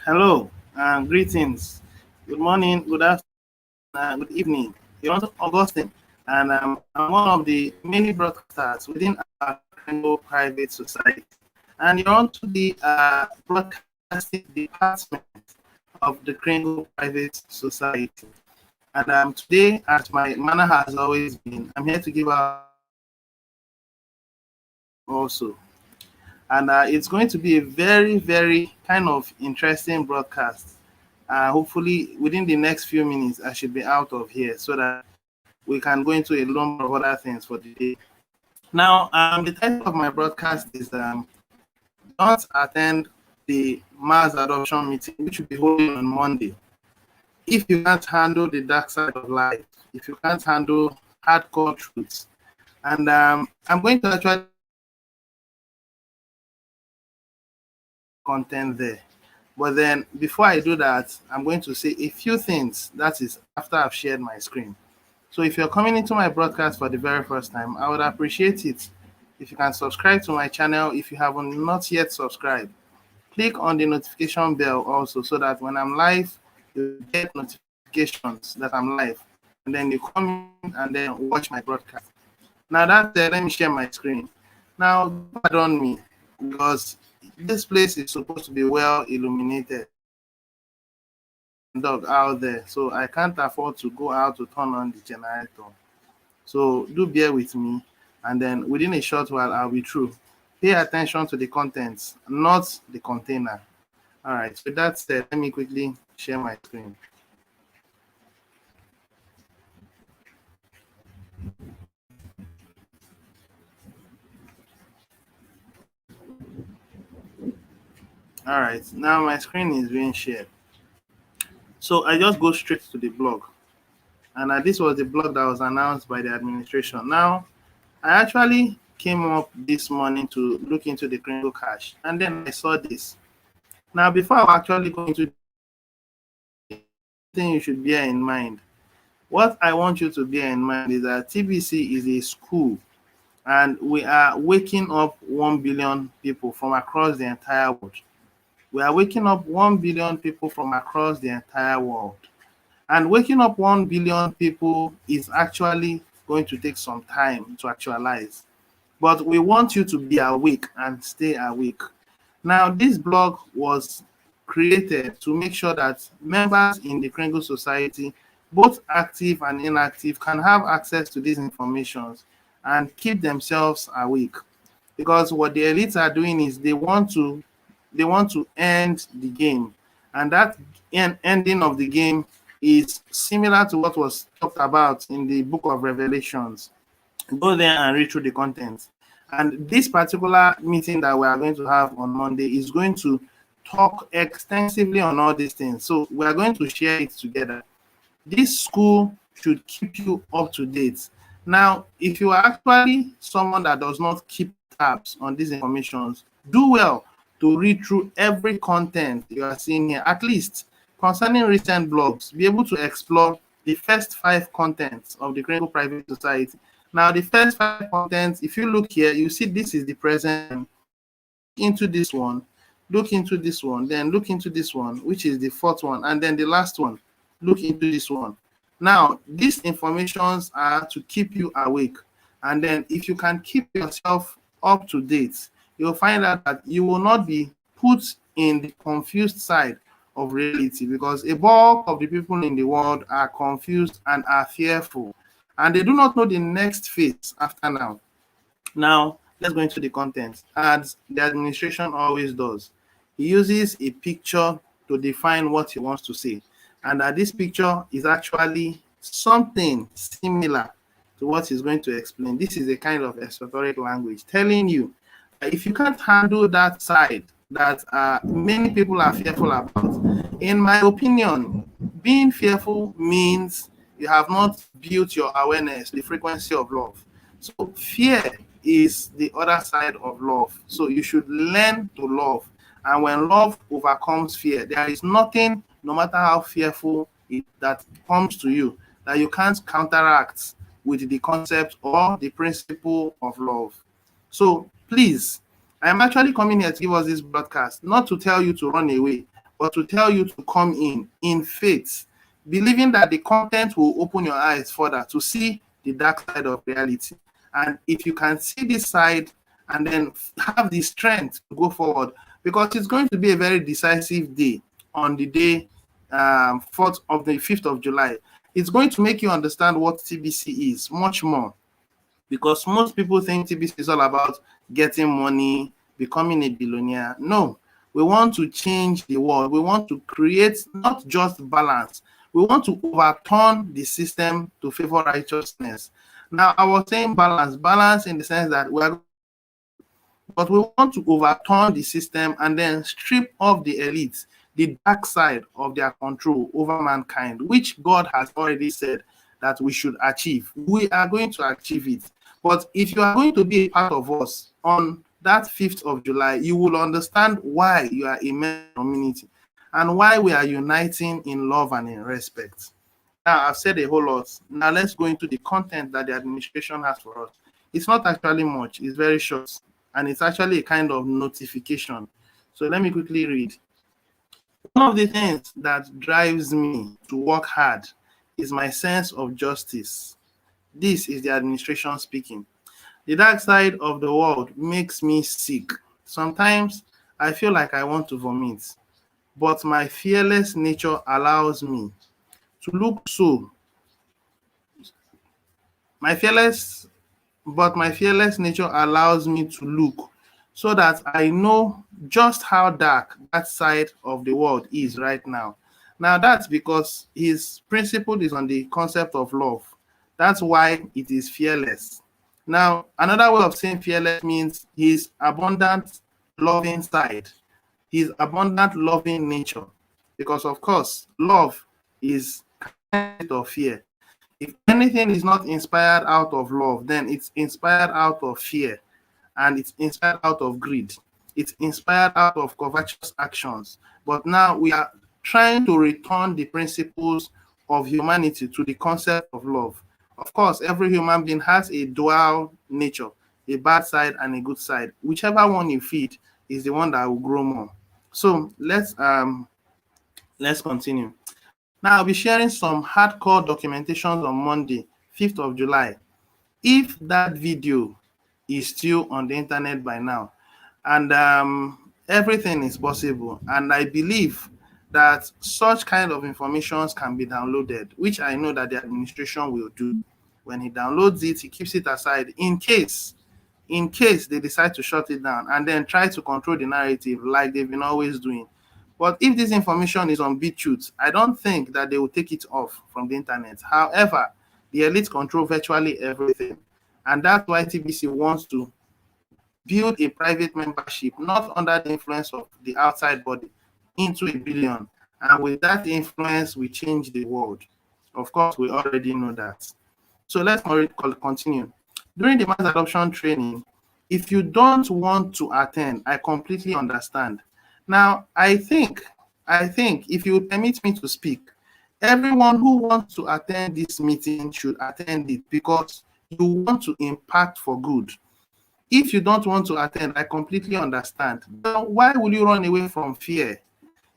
Hello and greetings. Good morning, good afternoon, good evening. You're on Augustine, and I'm one of the many broadcasters within our Kringle Private Society. And you're on to the broadcasting department of the Kringle Private Society. And today, as my manner has always been, I'm here to give out also. And it's going to be a very, very kind of interesting broadcast. Hopefully, within the next few minutes, I should be out of here so that we can go into a number of other things for the day. Now, the title of my broadcast is Don't Attend the Mass Adoption Meeting, which will be holding on Monday. If you can't handle the dark side of life, if you can't handle hardcore truths, and I'm going to actually content there. But then before I do that, I'm going to say a few things. That is after I've shared my screen. So if you're coming into my broadcast for the very first time, I would appreciate it if you can subscribe to my channel if you haven't not yet subscribed. Click on the notification bell also so that when I'm live, you get notifications that I'm live. And then you come in and then watch my broadcast. Now that let me share my screen. Now, pardon me, because this place is supposed to be well illuminated. Dog out there, so I can't afford to go out to turn on the generator. So do bear with me, and then within a short while I'll be through. Pay attention to the contents, not the container. All right, so with that said, let me quickly share my screen. All right, now my screen is being shared. So I just go straight to the blog. And this was the blog that was announced by the administration. Now, I actually came up this morning to look into the Kringle cache, and then I saw this. Now, before I actually go into the thing you should bear in mind, what I want you to bear in mind is that TBC is a school, and we are waking up 1 billion people from across the entire world. We are waking up 1 billion people from across the entire world. And waking up 1 billion people is actually going to take some time to actualize. But we want you to be awake and stay awake. Now, this blog was created to make sure that members in the Kringle Society, both active and inactive, can have access to these informations and keep themselves awake. Because what the elites are doing is they want to end the game, and that ending of the game is similar to what was talked about in the book of Revelations. Go there and read through the content. And this particular meeting that we are going to have on Monday is going to talk extensively on all these things. So we are going to share it together. This school should keep you up to date. Now, if you are actually someone that does not keep tabs on these informations, do well to read through every content you are seeing here, at least concerning recent blogs, be able to explore the first 5 contents of the Kringle Private Society. Now, the first 5 contents, if you look here, you see this is the present. Into this one, look into this one, then look into this one, which is the 4th one, and then the last one, look into this one. Now, these informations are to keep you awake, and then if you can keep yourself up to date, you'll find out that you will not be put in the confused side of reality, because a bulk of the people in the world are confused and are fearful, and they do not know the next phase after now. Now, let's go into the content. As the administration always does, he uses a picture to define what he wants to say. And that this picture is actually something similar to what he's going to explain. This is a kind of esoteric language telling you that if you can't handle that side that many people are fearful about, in my opinion, being fearful means you have not built your awareness, the frequency of love. So fear is the other side of love. So you should learn to love. And when love overcomes fear, there is nothing, no matter how fearful that comes to you, that you can't counteract with the concept or the principle of love. So please, I am actually coming here to give us this broadcast, not to tell you to run away, but to tell you to come in faith, believing that the content will open your eyes further to see the dark side of reality. And if you can see this side and then have the strength to go forward, because it's going to be a very decisive day on the day 4th of the 5th of July. It's going to make you understand what TBC is much more, because most people think TBC is all about getting money, becoming a billionaire. No, we want to change the world. We want to create not just balance, we want to overturn the system to favor righteousness. Now, I was saying balance in the sense that but we want to overturn the system and then strip off the elites, the dark side of their control over mankind, which God has already said that we should achieve. We are going to achieve it. But if you are going to be a part of us on that 5th of July, you will understand why you are a member community and why we are uniting in love and in respect. Now, I've said a whole lot. Now, let's go into the content that the administration has for us. It's not actually much. It's very short. And it's actually a kind of notification. So let me quickly read. One of the things that drives me to work hard is my sense of justice. This is the administration speaking. The dark side of the world makes me sick. Sometimes I feel like I want to vomit, but my fearless nature allows me to look so. My fearless nature allows me to look so that I know just how dark that side of the world is right now. Now, that's because his principle is on the concept of love. That's why it is fearless. Now, another way of saying fearless means his abundant loving side, his abundant loving nature. Because, of course, love is kind of fear. If anything is not inspired out of love, then it's inspired out of fear, and it's inspired out of greed. It's inspired out of covetous actions. But now we are trying to return the principles of humanity to the concept of love. Of course, every human being has a dual nature, a bad side and a good side. Whichever one you feed is the one that will grow more. So let's continue. Now, I'll be sharing some hardcore documentations on Monday, 5th of July. If that video is still on the internet by now, and everything is possible, and I believe that such kind of information can be downloaded, which I know that the administration will do. When he downloads it, he keeps it aside in case they decide to shut it down and then try to control the narrative like they've been always doing. But if this information is on BitChute, I don't think that they will take it off from the internet. However, the elite control virtually everything. And that's why TBC wants to build a private membership, not under the influence of the outside body, into a billion. And with that influence, we change the world. Of course, we already know that. So let's continue. During the mass adoption training, if you don't want to attend, I completely understand. Now, I think if you permit me to speak, everyone who wants to attend this meeting should attend it because you want to impact for good. If you don't want to attend, I completely understand. Now, why will you run away from fear?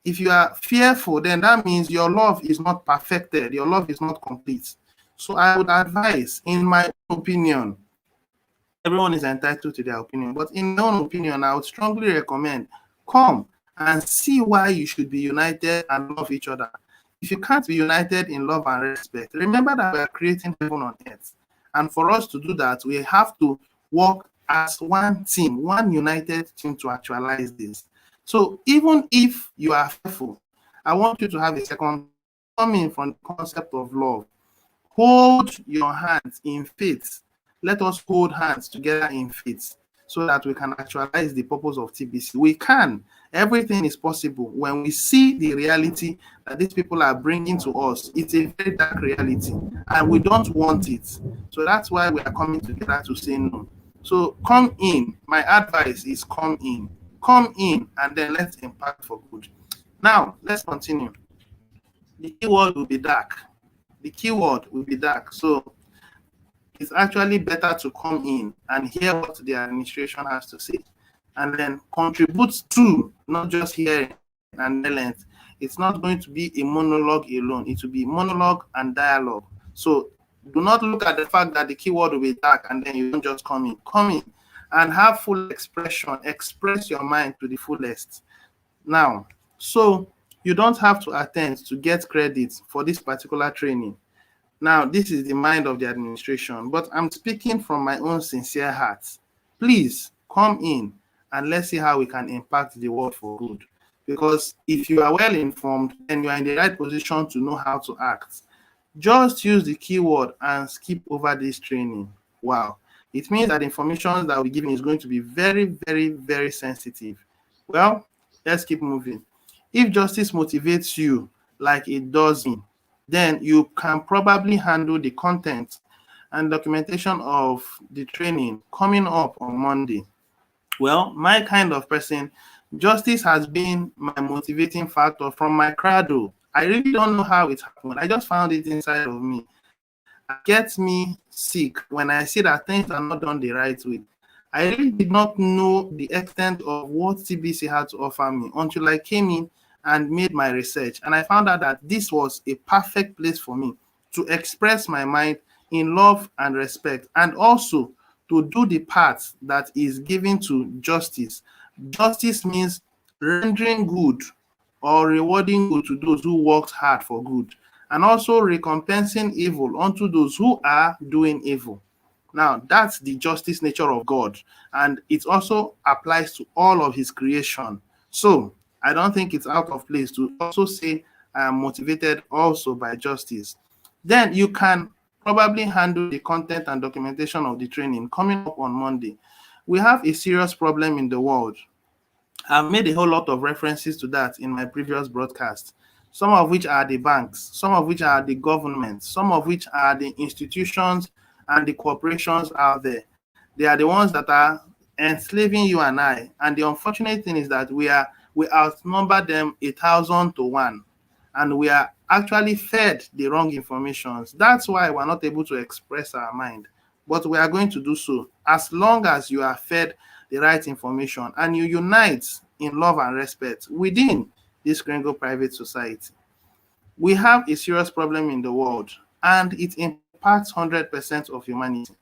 If you are fearful, then that means your love is not perfected. Your love is not complete. So I would advise, in my opinion, everyone is entitled to their opinion, but in my own opinion, I would strongly recommend come and see why you should be united and love each other. If you can't be united in love and respect, remember that we are creating heaven on earth. And for us to do that, we have to work as one team, one united team to actualize this. So even if you are fearful, I want you to have a second coming from the concept of love. Hold your hands in faith. Let us hold hands together in faith so that we can actualize the purpose of TBC. We can. Everything is possible when we see the reality that these people are bringing to us. It's a very dark reality, and we don't want it. So that's why we are coming together to say no. So come in. My advice is come in. Come in, and then let's impact for good. Now, let's continue. The keyword will be dark. The keyword will be dark. So it's actually better to come in and hear what the administration has to say and then contribute to, not just hearing, and length. It's not going to be a monologue alone. It will be monologue and dialogue. So do not look at the fact that the keyword will be dark and then you don't just come in. Come in and have full expression. Express your mind to the fullest. Now, so you don't have to attend to get credit for this particular training. Now, this is the mind of the administration, but I'm speaking from my own sincere heart. Please come in and let's see how we can impact the world for good. Because if you are well informed, then you are in the right position to know how to act. Just use the keyword and skip over this training. Wow. It means that the information that we're giving is going to be very, very, very sensitive. Well, let's keep moving. If justice motivates you like it does me, then you can probably handle the content and documentation of the training coming up on Monday. Well, my kind of person, justice has been my motivating factor from my cradle. I really don't know how it happened. I just found it inside of me. It gets me sick when I see that things are not done the right way. I really did not know the extent of what TBC had to offer me until I came in and made my research. And I found out that this was a perfect place for me to express my mind in love and respect, and also to do the part that is given to justice. Justice means rendering good or rewarding good to those who worked hard for good, and also recompensing evil unto those who are doing evil. Now, that's the justice nature of God, and it also applies to all of his creation. So, I don't think it's out of place to also say I am motivated also by justice. Then you can probably handle the content and documentation of the training coming up on Monday. We have a serious problem in the world. I've made a whole lot of references to that in my previous broadcast, some of which are the banks, some of which are the governments, some of which are the institutions and the corporations out there. They are the ones that are enslaving you and I. And the unfortunate thing is that we outnumber them 1,000 to 1, and we are actually fed the wrong information. That's why we're not able to express our mind. But we are going to do so as long as you are fed the right information and you unite in love and respect within this Kringle Private Society. We have a serious problem in the world, and it impacts 100% of humanity.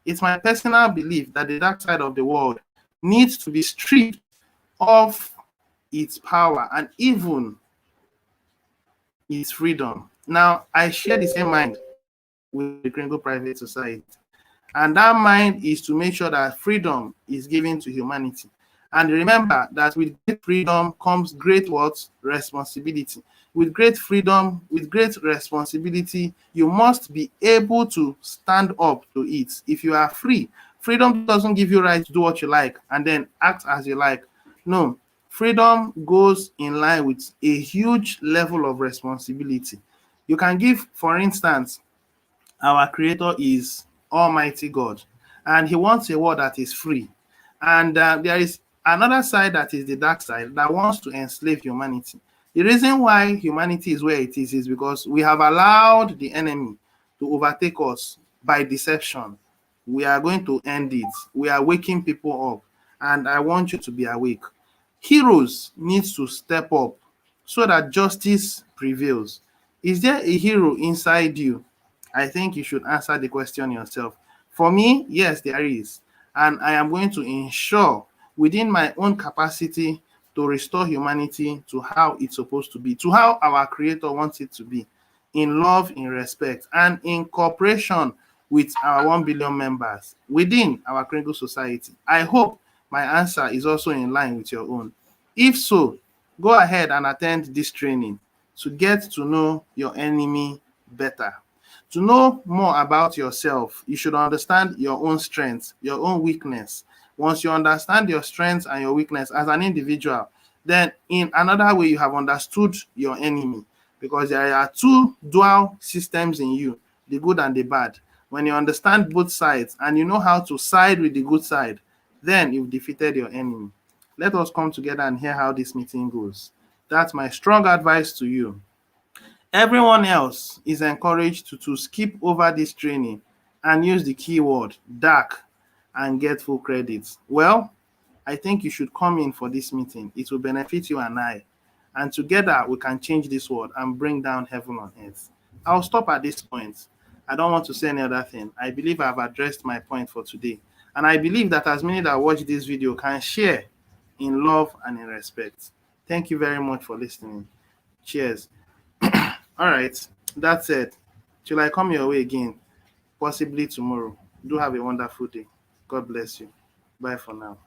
It's my personal belief that the dark side of the world needs to be stripped of its power and even its freedom. Now, I share the same mind with the Kringle Private Society. And that mind is to make sure that freedom is given to humanity. And remember that with great freedom comes great what? Responsibility. With great freedom, with great responsibility, you must be able to stand up to it. If you are free, freedom doesn't give you right to do what you like and then act as you like. No, freedom goes in line with a huge level of responsibility. You can give, for instance, our creator is Almighty God, and he wants a world that is free. And there is another side that is the dark side that wants to enslave humanity. The reason why humanity is where it is because we have allowed the enemy to overtake us by deception. We are going to end it. We are waking people up, and I want you to be awake. Heroes need to step up so that justice prevails. Is there a hero inside you? I think you should answer the question yourself. For me, yes, there is. And I am going to ensure within my own capacity to restore humanity to how it's supposed to be, to how our Creator wants it to be, in love, in respect, and in cooperation with our 1 billion members within our Kringle Society. I hope my answer is also in line with your own. If so, go ahead and attend this training to get to know your enemy better. To know more about yourself, you should understand your own strengths, your own weakness. Once you understand your strengths and your weakness as an individual, then in another way, you have understood your enemy, because there are two dual systems in you, the good and the bad. When you understand both sides and you know how to side with the good side, then you've defeated your enemy. Let us come together and hear how this meeting goes. That's my strong advice to you. Everyone else is encouraged to skip over this training and use the keyword dark and get full credits. Well, I think you should come in for this meeting. It will benefit you and I. And together we can change this world and bring down heaven on earth. I'll stop at this point. I don't want to say any other thing. I believe I've addressed my point for today. And I believe that as many that watch this video can share in love and in respect. Thank you very much for listening. Cheers. All right. That's it. Till I come your way again, possibly tomorrow. Do have a wonderful day. God bless you. Bye for now.